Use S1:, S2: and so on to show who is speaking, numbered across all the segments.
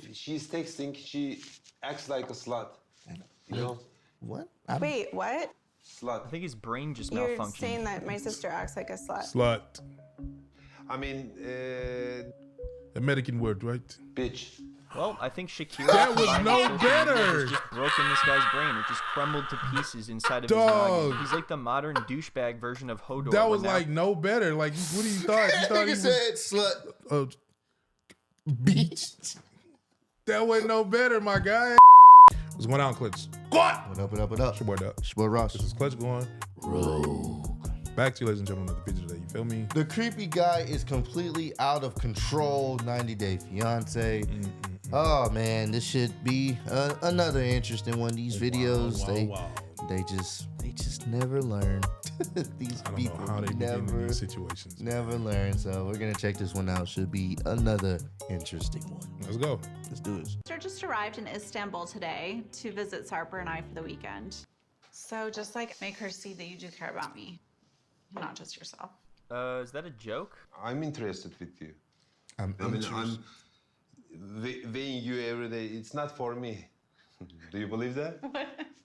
S1: if she's texting, she acts like a slut. You know?
S2: What?
S3: Wait, what?
S1: Slut.
S4: I think his brain just
S3: You're
S4: malfunctioned.
S3: saying that my sister acts like a slut.
S5: Slut.
S1: I mean,
S5: American word, right?
S1: bitch.
S4: Well, I think Shakira.
S5: That was
S4: combined
S5: no
S4: with social media
S5: better.
S4: has just broken this guy's brain. It just crumbled to pieces inside of his
S5: Dog.
S4: noggin. He's like the modern douchebag version of Hodor.
S5: That was
S4: but now-
S5: like no better. Like, what do you thought? You thought he
S2: Nigga
S5: was,
S2: said slut.
S5: beach. That wasn't no better, my guy. What's going on, Clutch?
S2: What up, what up, what up?
S5: It's your boy, Doc.
S2: It's your boy Ross.
S5: This is Clutch going rogue. Back to you, ladies and gentlemen, of the picture today. You feel me?
S2: The creepy guy is completely out of control. 90 Day Fiance. Oh man, this should be another interesting one. These videos, they just never learn. These
S5: I don't
S2: people
S5: know how they begin in these situations.
S2: never learn. So we're gonna check this one out. Should be another interesting one.
S5: Let's go.
S2: Let's do this.
S6: Sister just arrived in Istanbul today to visit Sarper and I for the weekend. So just like make her see that you do care about me, not just yourself.
S4: Is that a joke?
S1: I'm interested with you.
S2: I'm
S1: I mean,
S2: interested.
S1: I'm weighing you every day. It's not for me. Do you believe that?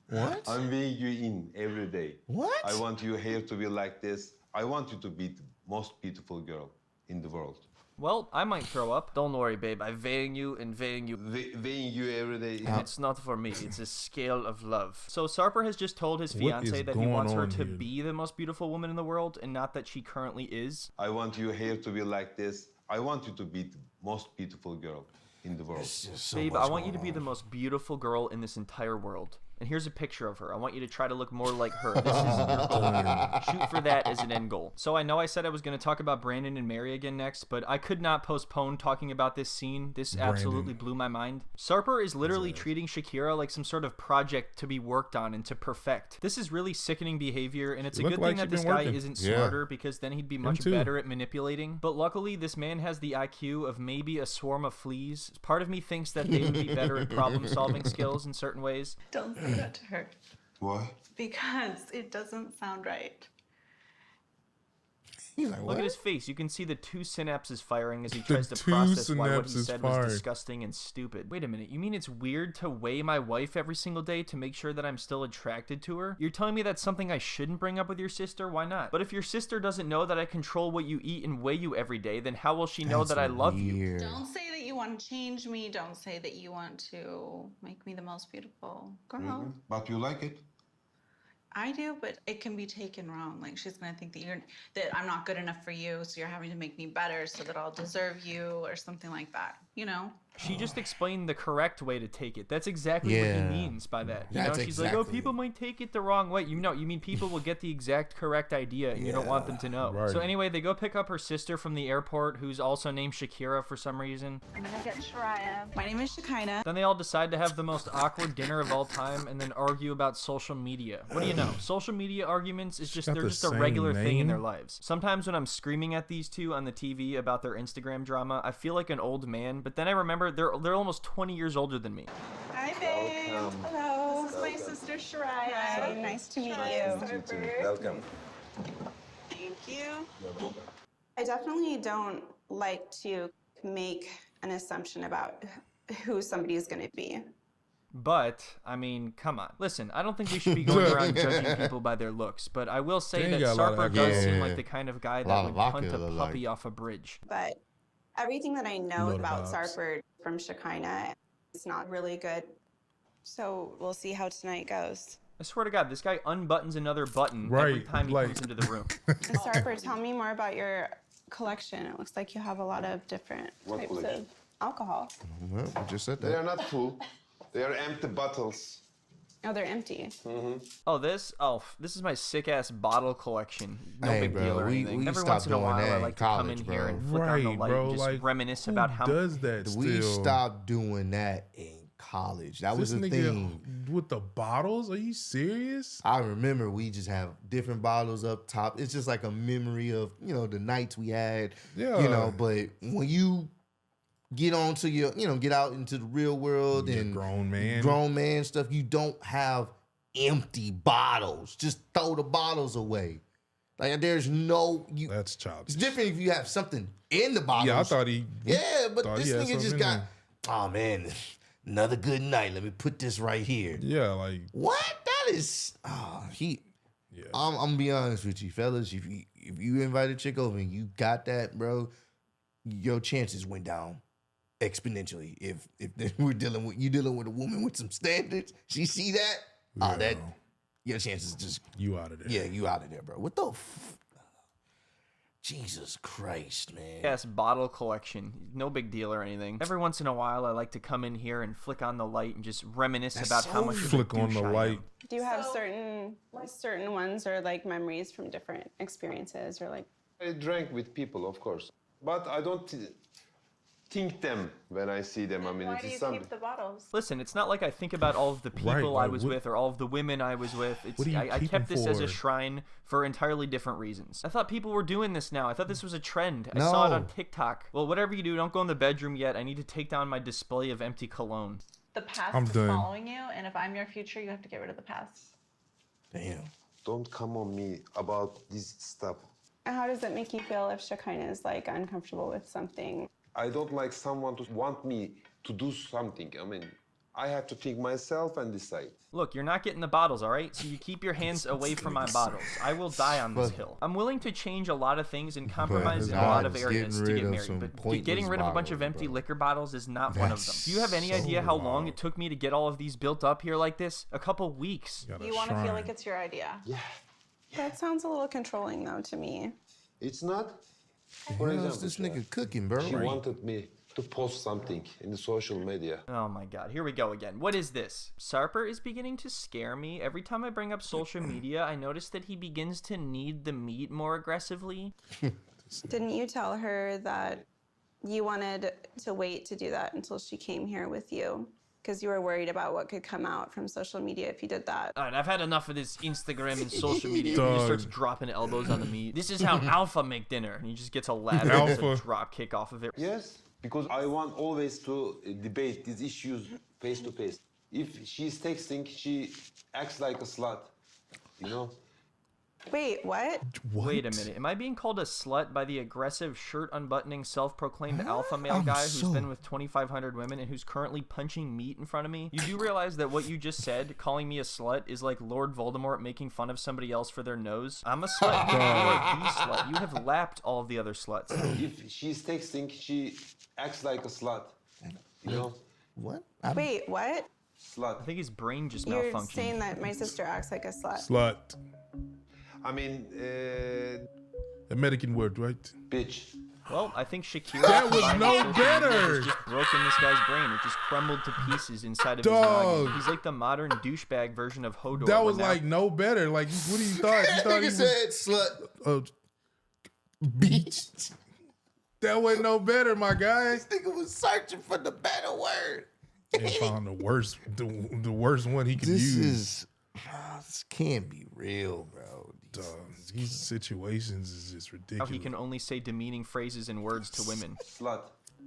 S2: What?
S1: I'm weighing you in every day.
S2: What?
S1: I want your hair to be like this. I want you to be the most beautiful girl in the world.
S4: Well, I might throw up. Don't worry, babe. I'm weighing you and weighing you.
S1: Weighing you every day.
S4: It's not for me. It's a scale of love. So Sarper has just told his
S5: What
S4: fiance
S5: is
S4: that he
S5: going
S4: wants her
S5: on
S4: to
S5: here?
S4: be the most beautiful woman in the world and not that she currently is.
S1: I want your hair to be like this. I want you to be the most beautiful girl in the world.
S4: Babe, I want you to be the most beautiful girl in this entire world. And here's a picture of her. I want you to try to look more like her. This is your goal here. Shoot for that as an end goal. So I know I said I was going to talk about Brandon and Mary again next, but I could not postpone talking about this scene. This absolutely blew my mind. Sarper is literally treating Shakira like some sort of project to be worked on and to perfect. This is really sickening behavior, and it's a
S5: Looked
S4: good
S5: like
S4: thing that
S5: she'd
S4: this
S5: been
S4: guy
S5: working.
S4: isn't
S2: Yeah.
S4: smarter, because then he'd be much
S5: too.
S4: better at manipulating. But luckily, this man has the IQ of maybe a swarm of fleas. Part of me thinks that they would be better at problem-solving skills in certain ways.
S6: Don't say that to her
S1: Why?
S6: because it doesn't sound right.
S2: He's like,
S4: Look
S2: what?
S4: at his face. You can see the two synapses firing as he tries to
S5: two
S4: process why what he
S5: synapses
S4: said
S5: firing.
S4: was disgusting and stupid. Wait a minute. You mean it's weird to weigh my wife every single day to make sure that I'm still attracted to her? You're telling me that's something I shouldn't bring up with your sister? Why not? But if your sister doesn't know that I control what you eat and weigh you every day, then how will she know that I love you?
S2: Weird.
S6: Don't say that you want to change me. Don't say that you want to make me the most beautiful girl.
S1: But you like it?
S6: I do, but it can be taken wrong. Like she's gonna think that I'm not good enough for you, so you're having to make me better so that I'll deserve you or something like that. You know?
S4: She just explained the correct way to take it. That's exactly what
S2: Yeah.
S4: he means by that. You
S2: That's
S4: know, she's like, oh,
S2: exactly
S4: people might take it the wrong way. You mean people will get the exact correct idea and you don't want them to know.
S5: Right.
S4: So anyway, they go pick up her sister from the airport, who's also named Shakira for some reason.
S6: I'm gonna get Shariah. My name is Shekinah.
S4: Then they all decide to have the most awkward dinner of all time and then argue about social media. What do you know? Social media arguments is just
S5: got
S4: they're
S5: the
S4: just a
S5: same
S4: regular thing in
S5: name?
S4: their lives. Sometimes when I'm screaming at these two on the TV about their Instagram drama, I feel like an old man, but then I remember they're almost 20 years older than me.
S6: Hi, babe. Hello. This is my sister Shariah.
S3: Hi, nice to meet you.
S1: Welcome.
S6: Thank you.
S3: I definitely don't like to make an assumption about who somebody is going to be.
S4: But, I mean, come on. Listen, I don't think we should be going around judging people by their looks, but I will say
S5: They
S4: that
S5: got a lot of
S4: Sarper does seem
S2: Yeah.
S4: like the kind of guy
S2: A
S4: that
S2: lot
S4: would
S2: of
S4: punt a
S2: vodka, like.
S4: puppy off a bridge.
S3: But everything that I know
S5: Load of
S3: about
S5: vibes.
S3: Sarper from Shekinah is not really good. So we'll see how tonight goes.
S4: I swear to God, this guy unbuttons another button every
S5: Right,
S4: time he
S5: like-
S4: comes into the room.
S3: Sarper, tell me more about your collection. It looks like you have a lot of different
S1: What
S3: types
S1: collection?
S3: of alcohol.
S2: Well, we just said
S1: They are
S2: that.
S1: not full. They are empty bottles.
S3: Oh, they're empty.
S4: Oh, this is my sick ass bottle collection. No
S2: Hey,
S4: big
S2: bro,
S4: deal or
S2: we
S4: anything. Every
S2: stopped
S4: once in a
S2: doing
S4: while,
S2: that
S4: I
S2: in
S4: like to come
S2: college,
S4: in here
S2: bro.
S4: and flick on the
S5: Right,
S4: light
S5: bro.
S4: and just
S5: Like,
S4: reminisce
S5: who
S4: about how.
S5: does that
S2: We
S5: still?
S2: stopped doing that in college. That was
S5: This
S2: the
S5: nigga
S2: thing.
S5: with the bottles? Are you serious?
S2: I remember we just have different bottles up top. It's just like a memory of, the nights we had.
S5: Yeah.
S2: But when you get onto get out into the real world
S5: You're a
S2: and
S5: grown man.
S2: stuff, you don't have empty bottles. Just throw the bottles away. Like there's no
S5: That's
S2: it's
S5: childish.
S2: different if you have something in the bottles.
S5: Yeah, I thought he.
S2: Yeah, but
S5: thought
S2: this
S5: he had
S2: nigga just
S5: something
S2: got
S5: in
S2: oh man, another good night. Let me put this right here.
S5: Yeah, like
S2: What? That is,
S5: yeah.
S2: I'm gonna be honest with you, fellas. If you invite a chick over and you got that, bro, your chances went down exponentially. If you dealing with a woman with some standards, she see that,
S5: Yeah.
S2: your chances just
S5: You out of there.
S2: yeah, you out of there, bro. What the Jesus Christ, man.
S4: Yes, bottle collection. No big deal or anything. Every once in a while, I like to come in here and flick on the light and just reminisce about how much of a
S5: Flick on
S4: douche
S5: the
S4: I
S5: light.
S4: am.
S3: Do you have certain ones or like memories from different experiences or like?
S1: I drank with people, of course, but I don't think them when I see them. I mean,
S6: Why
S1: it
S6: do
S1: is
S6: you
S1: something.
S6: keep the bottles?
S4: Listen, it's not like I think about all of the people I
S5: like,
S4: was
S5: what-
S4: with or all of the women I was with.
S5: What do you
S4: I
S5: keep
S4: kept
S5: them
S4: this as a
S5: for?
S4: shrine for entirely different reasons. I thought people were doing this now. I thought this was a trend. I saw it on
S2: No.
S4: TikTok. Well, whatever you do, don't go in the bedroom yet. I need to take down my display of empty cologne.
S6: The past
S5: I'm
S6: is
S5: done.
S6: following you, and if I'm your future, you have to get rid of the past.
S2: Damn.
S1: Don't come on me about this stuff.
S3: How does it make you feel if Shekinah is like uncomfortable with something?
S1: I don't like someone to want me to do something. I mean, I have to think myself and decide.
S4: Look, you're not getting the bottles, all right? So you keep your hands away from my bottles. I will die on this hill. I'm willing to change a lot of things and compromise in a lot of
S2: God's
S4: areas
S2: getting
S4: to
S2: rid
S4: get
S2: of
S4: married,
S2: some
S4: but
S2: pointless
S4: getting rid of a bunch of
S2: bottles,
S4: empty
S2: bro.
S4: liquor bottles is not one of them.
S2: That's
S4: Do you have any
S2: so
S4: idea how long
S2: wild.
S4: it took me to get all of these built up here like this? A couple weeks.
S5: Got a
S6: You want to feel
S5: shrine.
S6: like it's your idea.
S1: Yeah,
S3: That sounds a little controlling though to me.
S1: it's not. For
S2: How's
S1: example,
S2: this nigga cooking, bro?
S1: she wanted me to post something in the social media.
S4: Oh my god, here we go again. What is this? Sarper is beginning to scare me. Every time I bring up social media, I notice that he begins to need the meat more aggressively.
S3: Didn't you tell her that you wanted to wait to do that until she came here with you? Because you were worried about what could come out from social media if you did that.
S4: All right, I've had enough of this Instagram and social media. He just
S5: Dog.
S4: starts dropping elbows on the meat. This is how Alpha make dinner. And he just gets a ladder and
S5: Alpha.
S4: a drop kick off of it.
S1: Yes, because I want always to debate these issues face to face. If she's texting, she acts like a slut, you know?
S3: Wait, what?
S4: Wait a minute. Am I being called a slut by the aggressive, shirt-unbuttoning, self-proclaimed alpha male
S2: I'm
S4: guy who's
S2: so-
S4: been with 2,500 women and who's currently punching meat in front of me? You do realize that what you just said, calling me a slut, is like Lord Voldemort making fun of somebody else for their nose? I'm a slut. You are the slut. You have lapped all of the other sluts.
S1: If she's texting, she acts like a slut, you know?
S2: What?
S3: Wait, what?
S1: Slut.
S4: I think his brain just
S3: You're
S4: malfunctioned.
S3: saying that my sister acts like a slut.
S5: Slut.
S1: I mean,
S5: American word, right?
S1: bitch.
S4: Well, I think Shakira.
S5: That was
S4: combined
S5: no
S4: with social media
S5: better.
S4: has just broken this guy's brain. It just crumbled to pieces inside of his
S5: Dog.
S4: noggin. He's like the modern douchebag version of Hodor.
S5: That
S4: but
S5: was
S4: now-
S5: like no better. Like, what do you thought? You thought he
S2: Nigga
S5: was
S2: said slut.
S5: beach. That wasn't no better, my guy.
S2: This nigga was searching for the better word.
S5: And found the worst one he could
S2: This
S5: use.
S2: this can't be real, bro.
S5: Dog, these situations is just
S4: how
S5: ridiculous.
S4: he can only say demeaning phrases and words to women.
S1: Slut.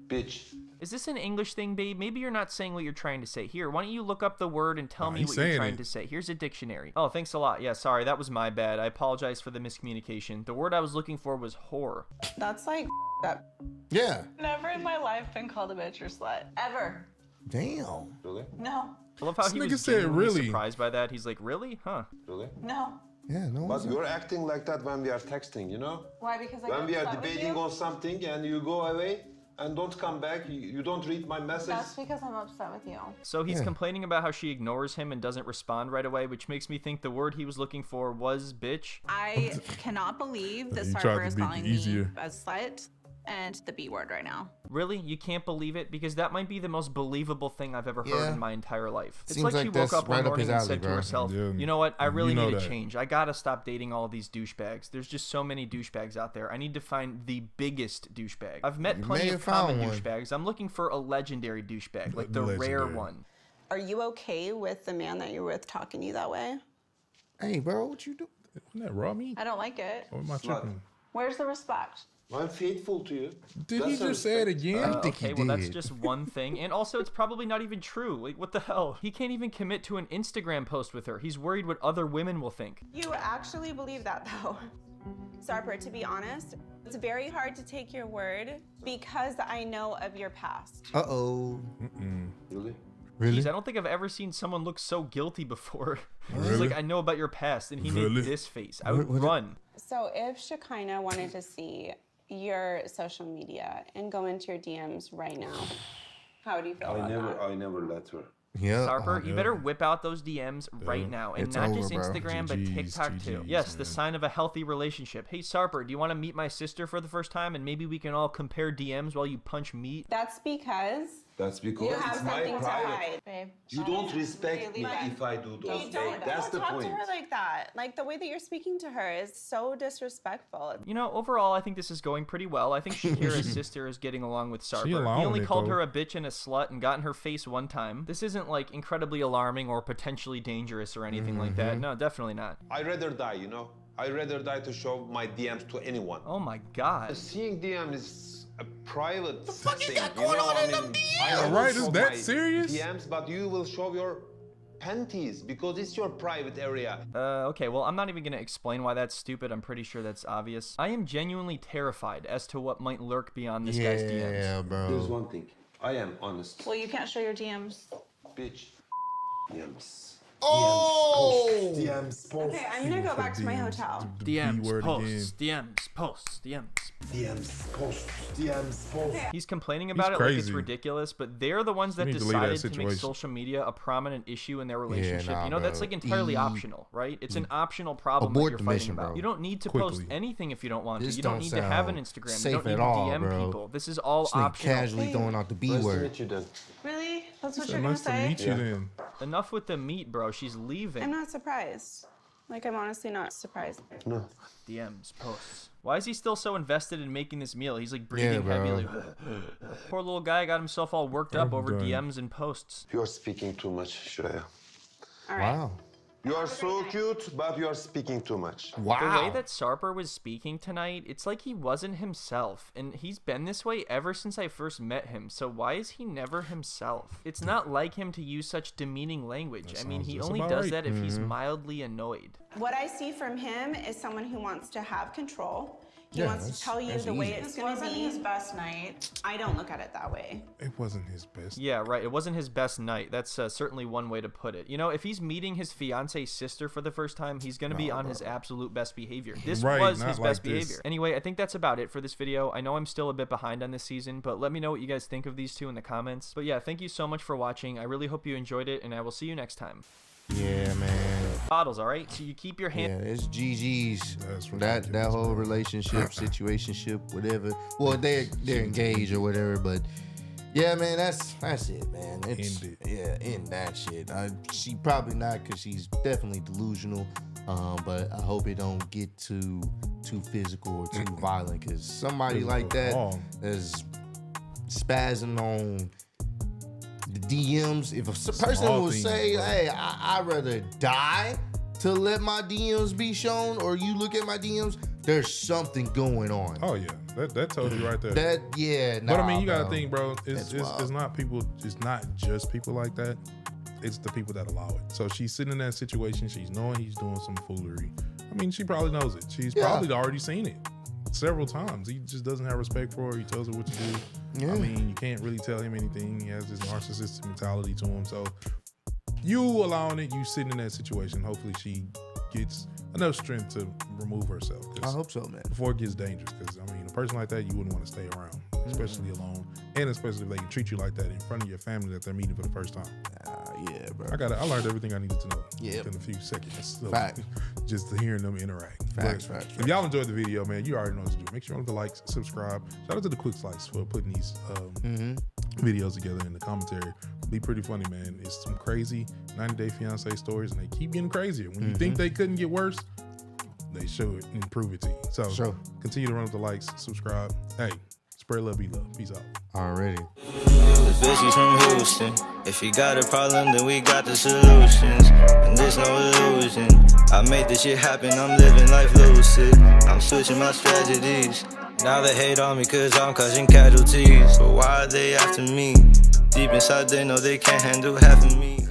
S1: Bitch.
S4: Is this an English thing, babe? Maybe you're not saying what you're trying to say. Here, why don't you look up the word and tell
S5: Nah,
S4: me
S5: he's
S4: what you're
S5: saying
S4: trying
S5: it.
S4: to say? Here's a dictionary. Oh, thanks a lot. Yeah, sorry, that was my bad. I apologize for the miscommunication. The word I was looking for was whore.
S3: That's like up.
S2: Yeah.
S6: Never in my life been called a bitch or slut. Ever.
S2: Damn.
S1: Really?
S6: No.
S4: I love how
S5: This
S4: he
S5: nigga
S4: was
S5: said
S4: genuinely
S5: really.
S4: surprised by that. He's like, really? Huh?
S1: Really?
S6: No.
S2: Yeah, no
S1: But
S2: one's
S1: you're acting like that when we are texting, you know?
S6: Why? Because I
S1: When
S6: get
S1: we are
S6: upset with
S1: debating
S6: you?
S1: on something and you go away and don't come back, you don't read my message.
S6: That's because I'm upset with you.
S4: So he's complaining about how she ignores him and doesn't respond right away, which makes me think the word he was looking for was bitch.
S6: I cannot believe that
S5: You tried
S6: Sarper
S5: to
S6: is
S5: make it
S6: calling
S5: easier.
S6: me a slut and the B word right now.
S4: Really? You can't believe it? Because that might be the most believable thing I've ever heard
S2: Yeah.
S4: in my entire life. It's
S2: Seems
S4: like she
S2: like
S4: woke
S2: that's
S4: up one
S2: right up
S4: morning
S2: his
S4: and
S2: alley,
S4: said to
S2: bro.
S4: herself,
S5: Yeah.
S4: you know what? I really
S5: You know
S4: need to
S5: that.
S4: change. I gotta stop dating all of these douchebags. There's just so many douchebags out there. I need to find the biggest douchebag. I've met
S2: You
S4: plenty
S2: may
S4: of
S2: have found
S4: common
S2: one.
S4: douchebags. I'm looking for a legendary douchebag, like the rare
S5: Legendary.
S4: one.
S3: Are you okay with the man that you're with talking to you that way?
S2: Hey, bro, what you do?
S5: Wasn't that raw meat?
S6: I don't like it.
S5: Or am I
S1: Slut.
S5: tripping?
S6: Where's the respect?
S1: I'm faithful to you.
S5: Did
S1: That's
S5: he
S1: a
S5: just say it
S1: respect.
S5: again?
S2: think he
S4: Okay, well that's
S2: did.
S4: just one thing. And also it's probably not even true. Like what the hell? He can't even commit to an Instagram post with her. He's worried what other women will think.
S3: You actually believe that though? Sarper, to be honest, it's very hard to take your word because I know of your past.
S2: Uh-oh.
S1: Really?
S2: Really?
S4: Jeez, I don't think I've ever seen someone look so guilty before. He's
S5: Really?
S4: like, I know about your past, and he
S5: Really?
S4: made this face. I would run.
S3: So if Shekinah wanted to see your social media and go into your DMs right now, how do you feel about that?
S1: I never let her.
S2: Yeah.
S4: Sarper, you
S5: yeah.
S4: better whip out those DMs right now, and
S2: It's
S4: not
S2: over,
S4: just
S2: bro.
S4: Instagram, but
S5: GGs,
S4: TikTok too.
S5: GGs,
S4: Yes, the
S5: man.
S4: sign of a healthy relationship. Hey, Sarper, do you want to meet my sister for the first time, and maybe we can all compare DMs while you punch meat?
S3: That's because
S1: That's because
S3: you have
S1: it's my
S3: something to
S1: private.
S3: hide.
S6: Babe.
S1: You don't respect me
S3: Really?
S1: if I do those
S3: You
S1: things.
S3: don't,
S1: That's
S3: don't
S1: the
S3: talk
S1: point.
S3: to her like that. Like the way that you're speaking to her is so disrespectful.
S4: You know, overall, I think this is going pretty well. I think Shakira's sister is getting along with Sarper. He
S5: allowing
S4: only
S5: it,
S4: called
S5: though.
S4: her a bitch and a slut and got in her face one time. This isn't like incredibly alarming or potentially dangerous or anything like that. No, definitely not.
S1: I'd rather die, you know? I'd rather die to show my DMs to anyone.
S4: Oh my god.
S1: Seeing DM is a private
S2: fuck you
S1: thing.
S2: got going on in them
S1: I will
S5: Alright, is
S1: show
S5: that
S1: my
S5: serious?
S1: DMs, but you will show your panties because it's your private area.
S4: Okay, well, I'm not even gonna explain why that's stupid. I'm pretty sure that's obvious. I am genuinely terrified as to what might lurk beyond this guy's DMs.
S2: Yeah,
S1: There's
S2: bro.
S1: one thing. I am honest.
S6: Well, you can't show your DMs.
S1: Bitch. DMs.
S2: Oh!
S1: DMs. Post.
S3: Okay, I'm gonna go back to my
S5: DMs,
S3: hotel.
S5: the B
S4: DMs,
S5: word
S4: posts,
S5: again.
S4: DMs, posts, DMs.
S1: DMs. Post. DMs. Post.
S4: He's complaining about it like it's
S5: crazy.
S4: ridiculous, but they're the ones that
S5: need to leave that
S4: decided to make
S5: situation.
S4: social media a prominent issue in their relationship.
S2: nah,
S4: you know, that's
S2: bro.
S4: like entirely optional, right? It's an optional problem
S2: Abort
S4: that
S2: the
S4: you're fighting
S2: mission,
S4: about.
S2: bro.
S4: You don't need to
S5: Quickly.
S4: post anything if you don't want to.
S2: This
S4: You don't
S2: don't
S4: need to have an
S2: sound
S4: Instagram.
S2: safe
S4: You don't need
S2: at
S4: to
S2: all,
S4: DM
S2: bro.
S4: people. This is all
S2: This nigga
S4: optional.
S2: casually throwing out the B
S1: Nice to
S2: word.
S1: meet you then.
S6: Really? That's what
S5: So
S6: you're gonna
S5: nice to
S6: say?
S5: meet you then.
S4: Enough with the meat, bro. She's leaving.
S3: I'm not surprised. Like, I'm honestly not surprised.
S1: No.
S4: DMs, posts. Why is he still so invested in making this meal? He's like breathing
S2: bro.
S4: heavily. Poor little guy got himself all worked up
S5: I'm
S4: over
S5: done.
S4: DMs and posts.
S1: You are speaking too much, Shreya.
S3: All right.
S2: Wow.
S1: You are so cute, but you are speaking too much.
S2: Wow.
S4: The way that Sarper was speaking tonight, it's like he wasn't himself. And he's been this way ever since I first met him. So why is he never himself? It's not like him to use such demeaning language. I mean,
S5: sounds
S4: he
S5: just
S4: only
S5: about
S4: does
S5: right.
S4: that if he's mildly annoyed.
S3: What I see from him is someone who wants to have control. He
S2: Yeah,
S3: wants to
S2: that's-
S3: tell you
S2: that's
S3: the way
S2: easy.
S3: it's
S6: This
S3: going to
S6: wasn't
S3: be.
S6: his best night.
S3: I don't look at it that way.
S5: It wasn't his best.
S4: Yeah, right. It wasn't his best night. That's certainly one way to put it. You know, if he's meeting his fiance's sister for the first time, he's going to be on his absolute best behavior. This
S5: Right,
S4: was
S5: not
S4: his
S5: like
S4: best
S5: this.
S4: behavior. Anyway, I think that's about it for this video. I know I'm still a bit behind on this season, but let me know what you guys think of these two in the comments. But yeah, thank you so much for watching. I really hope you enjoyed it, and I will see you next time.
S2: Yeah, man.
S4: Bottles, all right? So you keep your hand...
S2: Yeah, it's GG's.
S5: That's
S2: That
S5: ridiculous,
S2: whole
S5: bro.
S2: relationship, situationship, whatever. Well, they're engaged or whatever, but yeah, man, that's it, man. It's,
S5: End it.
S2: Yeah, end that shit. She probably not, because she's definitely delusional. But I hope it don't get too physical or too violent, because somebody like that
S5: Oh.
S2: is spazzing on the DMs. If a person
S5: Small
S2: will
S5: things,
S2: say,
S5: bro.
S2: hey, I'd rather die to let my DMs be shown, or you look at my DMs, there's something going on.
S5: Oh yeah, that told you right there.
S2: That, yeah, nah,
S5: But I mean, you gotta
S2: bro.
S5: think, bro. It's
S2: That's wild.
S5: not people. It's not just people like that. It's the people that allow it. So she's sitting in that situation. She's knowing he's doing some foolery. I mean, she probably knows it. She's
S2: Yeah.
S5: probably already seen it several times. He just doesn't have respect for her. He tells her what to do.
S2: Yeah.
S5: I mean, you can't really tell him anything. He has this narcissistic mentality to him. So you allowing it, you sitting in that situation. Hopefully she gets enough strength to remove herself. 'Cause
S2: I hope so, man.
S5: before it gets dangerous, because I mean, a person like that, you wouldn't want to stay around, especially alone, and especially if they can treat you like that in front of your family that they're meeting for the first time.
S2: Yeah, bro.
S5: I learned everything I needed to know
S2: Yep.
S5: in a few seconds. So,
S2: Fact.
S5: just to hearing them interact.
S2: Facts,
S5: But
S2: facts,
S5: If y'all enjoyed the video, man, you already know what to do. Make sure you like, subscribe. Shout out to the Quick Slice for putting these videos together in the commentary. Be pretty funny, man. It's some crazy 90-day fiance stories, and they keep getting crazier. When you think they couldn't get worse, they show it and prove it to you. So
S2: Sure.
S5: continue to run with the likes, subscribe. Hey, spread love, be love. Peace out.
S2: Already.
S7: The bitch is from Houston. If you got a problem, then we got the solutions. And there's no illusion. I made this shit happen, I'm living life lucid. I'm switching my strategies. Now they hate on me cause I'm causing casualties. But why are they after me? Deep inside they know they can't handle half of me.